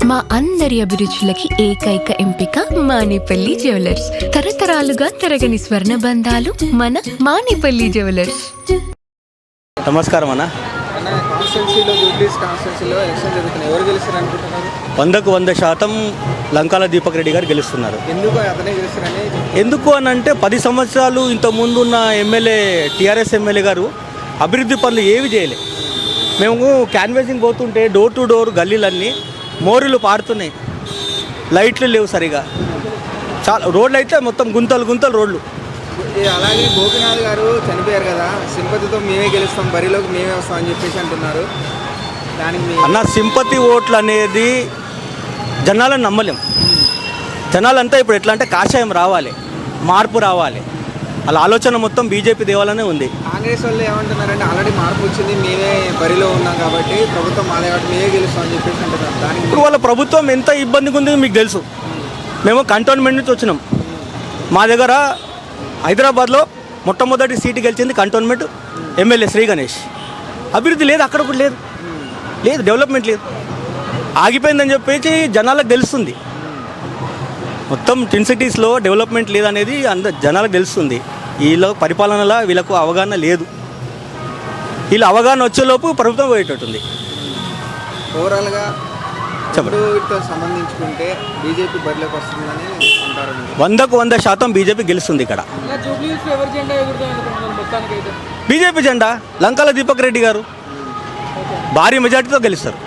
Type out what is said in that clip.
మా అందరి అభిరుచులకి ఏకైక ఎంపిక మానేపల్లి జ్యువెలర్స్. తరతరాలుగా తరగని స్వర్ణ బంధాలు మన మానేపల్లి జ్యువెలర్స్. నమస్కారం అన్న. కాన్స్టిట్యున్సీలో జూబ్లీస్ కాన్స్టిట్యున్సీలో ఎలక్షన్ జరుగుతున్నాయి. ఎవరు గెలుస్తారు అనుకుంటున్నారు? 100% లంకాల దీపక్ రెడ్డి గారు గెలుస్తున్నారు. ఎందుకు అతనే గెలుస్తారని? ఎందుకు అని అంటే 10 సంవత్సరాలు ఇంతకుముందు ఉన్న ఎమ్మెల్యే టీఆర్ఎస్ ఎమ్మెల్యే గారు అభివృద్ధి పనులు ఏవి చేయలే. మేము క్యాన్వాసింగ్ పోతుంటే డోర్ టు డోర్ గల్లీలన్నీ మోరీలు పారుతున్నాయి, లైట్లు లేవు సరిగా, చాలా రోడ్లు అయితే మొత్తం గుంతలు రోడ్లు. అలాగే గోపినాథ్ గారు చనిపోయారు కదా, సింపతితో మేమే గెలుస్తాం, బరిలోకి మేమే వస్తాం అని చెప్పేసి అంటున్నారు. దానికి అన్న సింపతి ఓట్లు అనేది జనాలను నమ్మలేం. జనాలంతా ఇప్పుడు ఎట్లా అంటే కాషాయం రావాలి, మార్పు రావాలి, అలా ఆలోచన మొత్తం బీజేపీ దేవాలనే ఉంది. కాంగ్రెస్ వాళ్ళు ఏమంటున్నారంటే ఆల్రెడీ మార్పు వచ్చింది, మేమే బరిలో ఉన్నాం కాబట్టి ప్రభుత్వం మాదే కాబట్టి మేమే గెలుస్తాం అని చెప్పేసి అంటున్నారు. దానికి ఇప్పుడు వాళ్ళ ప్రభుత్వం ఎంత ఇబ్బందిగా ఉంది మీకు తెలుసు. మేము కంటోన్మెంట్ నుంచి వచ్చినాం. మా దగ్గర హైదరాబాద్లో మొట్టమొదటి సీటు గెలిచింది కంటోన్మెంట్ ఎమ్మెల్యే శ్రీ గణేష్. అభివృద్ధి లేదు, అక్కడ కూడా లేదు, డెవలప్మెంట్ లేదు, ఆగిపోయిందని చెప్పేసి జనాలకు తెలుస్తుంది. మొత్తం ట్విన్ సిటీస్లో డెవలప్మెంట్ లేదనేది జనాలకు తెలుస్తుంది. వీళ్ళ పరిపాలనలో వీళ్ళకు అవగాహన లేదు. వీళ్ళు అవగాహన వచ్చేలోపు ప్రభుత్వం పోయేటట్టుంది. ఓవరాల్గా చెప్పండి. వీటితో సంబంధించుకుంటే బీజేపీ బరిలోకి వస్తుందని అంటారు. 100% బీజేపీ గెలుస్తుంది. ఇక్కడ బీజేపీ జెండా లంకాల దీపక్ రెడ్డి గారు భారీ మెజార్టీతో గెలుస్తారు.